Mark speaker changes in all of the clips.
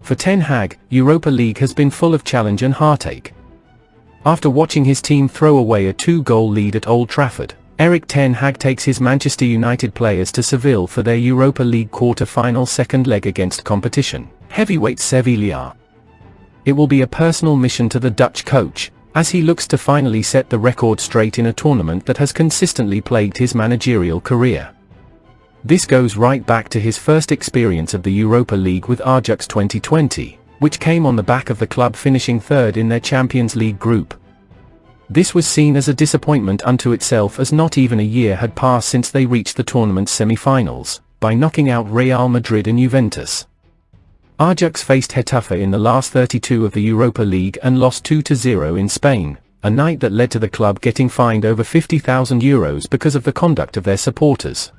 Speaker 1: For Ten Hag, Europa League has been full of challenge and heartache. After watching his team throw away a 2-goal lead at Old Trafford, Erik ten Hag takes his Manchester United players to Seville for their Europa League quarter-final second leg against competition heavyweight Sevilla. It will be a personal mission to the Dutch coach, as he looks to finally set the record straight in a tournament that has consistently plagued his managerial career. This goes right back to his first experience of the Europa League with Ajax 2020, which came on the back of the club finishing third in their Champions League group. This was seen as a disappointment unto itself, as not even a year had passed since they reached the tournament's semi-finals, by knocking out Real Madrid and Juventus. Ajax faced Getafe in the last 32 of the Europa League and lost 2-0 in Spain, a night that led to the club getting fined over €50,000 because of the conduct of their supporters.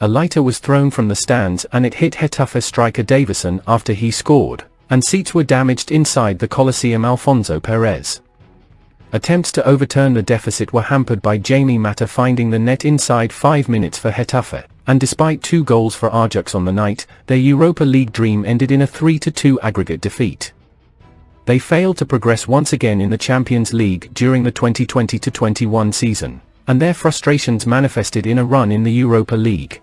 Speaker 1: A lighter was thrown from the stands and it hit Getafe striker Davison after he scored, and seats were damaged inside the Coliseum Alfonso Perez. Attempts to overturn the deficit were hampered by Jamie Mata finding the net inside 5 minutes for Getafe, and despite 2 goals for Ajax on the night, their Europa League dream ended in a 3-2 aggregate defeat. They failed to progress once again in the Champions League during the 2020-21 season, and their frustrations manifested in a run in the Europa League.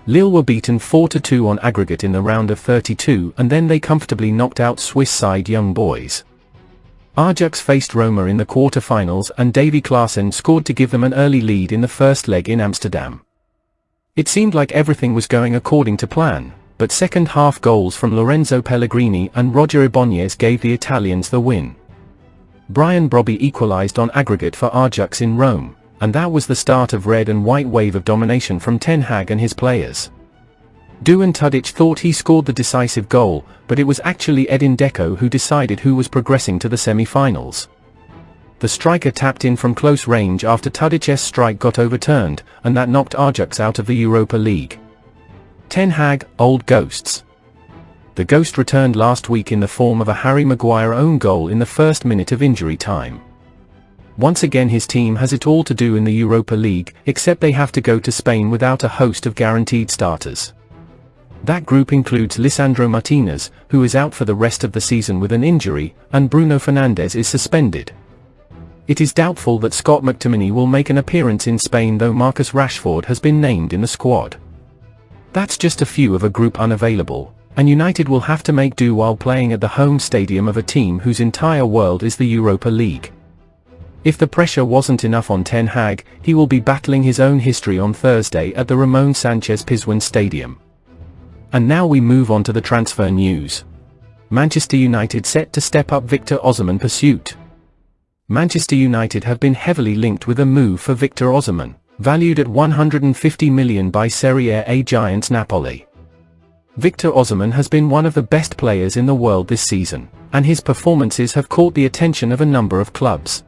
Speaker 1: Lille were beaten 4-2 on aggregate in the round of 32, and then they comfortably knocked out Swiss side Young Boys. Ajax faced Roma in the quarter-finals and Davy Klaassen scored to give them an early lead in the first leg in Amsterdam. It seemed like everything was going according to plan, but second-half goals from Lorenzo Pellegrini and Roger Ibáñez gave the Italians the win. Brian Brobby equalised on aggregate for Ajax in Rome, and that was the start of red and white wave of domination from Ten Hag and his players. Dusan Tadic thought he scored the decisive goal, but it was actually Edin Dzeko who decided who was progressing to the semi-finals. The striker tapped in from close range after Tadic's strike got overturned, and that knocked Ajax out of the Europa League. Ten Hag, old ghosts. The ghost returned last week in the form of a Harry Maguire own goal in the first minute of injury time. Once again his team has it all to do in the Europa League, except they have to go to Spain without a host of guaranteed starters. That group includes Lisandro Martinez, who is out for the rest of the season with an injury, and Bruno Fernandes is suspended. It is doubtful that Scott McTominay will make an appearance in Spain, though Marcus Rashford has been named in the squad. That's just a few of a group unavailable, and United will have to make do while playing at the home stadium of a team whose entire world is the Europa League. If the pressure wasn't enough on Ten Hag, he will be battling his own history on Thursday at the Ramon Sanchez Pizjuan Stadium. And now we move on to the transfer news. Manchester United set to step up Victor Osimhen pursuit. Manchester United have been heavily linked with a move for Victor Osimhen, valued at €150 million by Serie A giants Napoli. Victor Osimhen has been one of the best players in the world this season, and his performances have caught the attention of a number of clubs.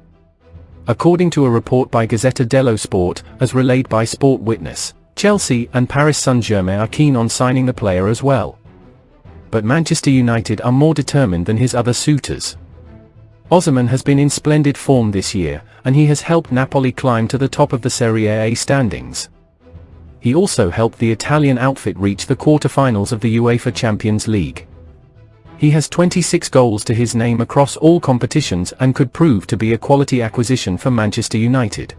Speaker 1: According to a report by Gazzetta dello Sport, as relayed by Sport Witness, Chelsea and Paris Saint-Germain are keen on signing the player as well. But Manchester United are more determined than his other suitors. Osimhen has been in splendid form this year, and he has helped Napoli climb to the top of the Serie A standings. He also helped the Italian outfit reach the quarter-finals of the UEFA Champions League. He has 26 goals to his name across all competitions and could prove to be a quality acquisition for Manchester United.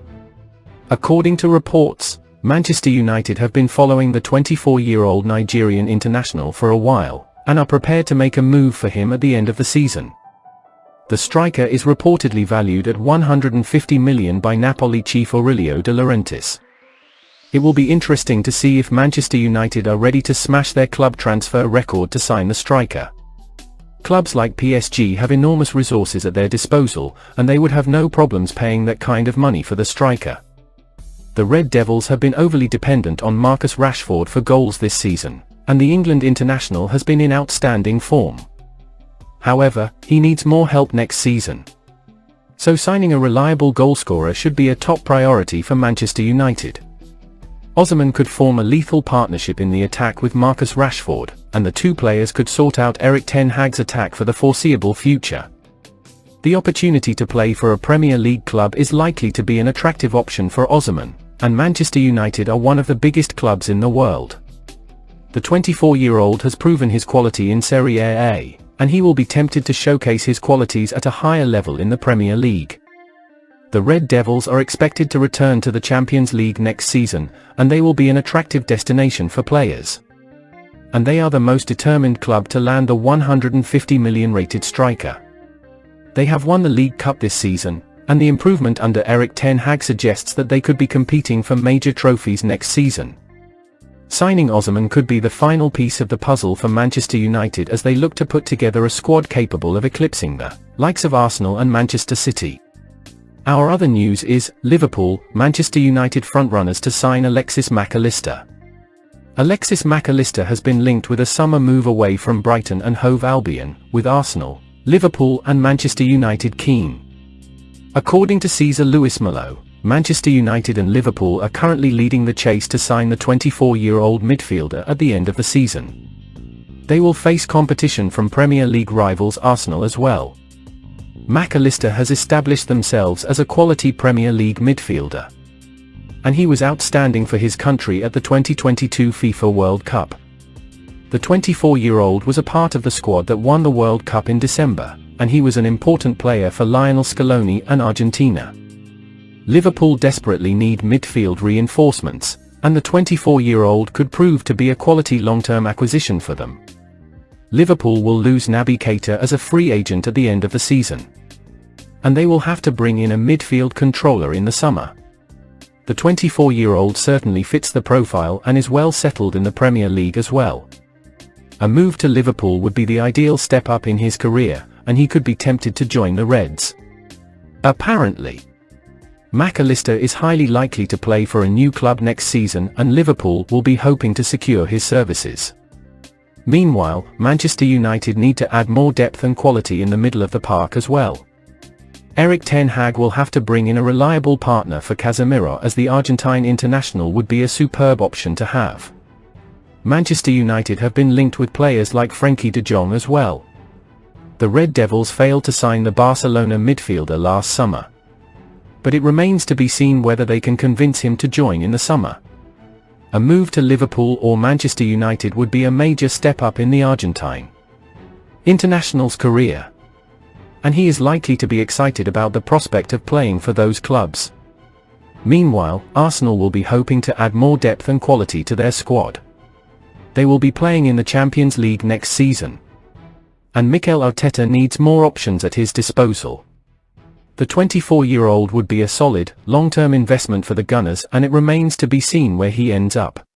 Speaker 1: According to reports, Manchester United have been following the 24-year-old Nigerian international for a while, and are prepared to make a move for him at the end of the season. The striker is reportedly valued at €150 million by Napoli chief Aurelio De Laurentiis. It will be interesting to see if Manchester United are ready to smash their club transfer record to sign the striker. Clubs like PSG have enormous resources at their disposal, and they would have no problems paying that kind of money for the striker. The Red Devils have been overly dependent on Marcus Rashford for goals this season, and the England international has been in outstanding form. However, he needs more help next season. So signing a reliable goalscorer should be a top priority for Manchester United. Osimhen could form a lethal partnership in the attack with Marcus Rashford, and the two players could sort out Erik ten Hag's attack for the foreseeable future. The opportunity to play for a Premier League club is likely to be an attractive option for Osimhen, and Manchester United are one of the biggest clubs in the world. The 24-year-old has proven his quality in Serie A, and he will be tempted to showcase his qualities at a higher level in the Premier League. The Red Devils are expected to return to the Champions League next season, and they will be an attractive destination for players. And they are the most determined club to land the 150 million rated striker. They have won the League Cup this season, and the improvement under Erik ten Hag suggests that they could be competing for major trophies next season. Signing Osimhen could be the final piece of the puzzle for Manchester United as they look to put together a squad capable of eclipsing the likes of Arsenal and Manchester City. Our other news is, Liverpool, Manchester United frontrunners to sign Alexis Mac Allister. Alexis Mac Allister has been linked with a summer move away from Brighton and Hove Albion, with Arsenal, Liverpool and Manchester United keen. According to Cesar Luis Malo, Manchester United and Liverpool are currently leading the chase to sign the 24-year-old midfielder at the end of the season. They will face competition from Premier League rivals Arsenal as well. Mac Allister has established themselves as a quality Premier League midfielder. And he was outstanding for his country at the 2022 FIFA World Cup. The 24-year-old was a part of the squad that won the World Cup in December, and he was an important player for Lionel Scaloni and Argentina. Liverpool desperately need midfield reinforcements, and the 24-year-old could prove to be a quality long-term acquisition for them. Liverpool will lose Naby Keita as a free agent at the end of the season. And they will have to bring in a midfield controller in the summer. The 24-year-old certainly fits the profile and is well settled in the Premier League as well. A move to Liverpool would be the ideal step up in his career, and he could be tempted to join the Reds. Apparently, Mac Allister is highly likely to play for a new club next season, and Liverpool will be hoping to secure his services. Meanwhile, Manchester United need to add more depth and quality in the middle of the park as well. Erik ten Hag will have to bring in a reliable partner for Casemiro, as the Argentine international would be a superb option to have. Manchester United have been linked with players like Frenkie de Jong as well. The Red Devils failed to sign the Barcelona midfielder last summer. But it remains to be seen whether they can convince him to join in the summer. A move to Liverpool or Manchester United would be a major step up in the Argentine international's career. And he is likely to be excited about the prospect of playing for those clubs. Meanwhile, Arsenal will be hoping to add more depth and quality to their squad. They will be playing in the Champions League next season. And Mikel Arteta needs more options at his disposal. The 24-year-old would be a solid, long-term investment for the Gunners, and it remains to be seen where he ends up.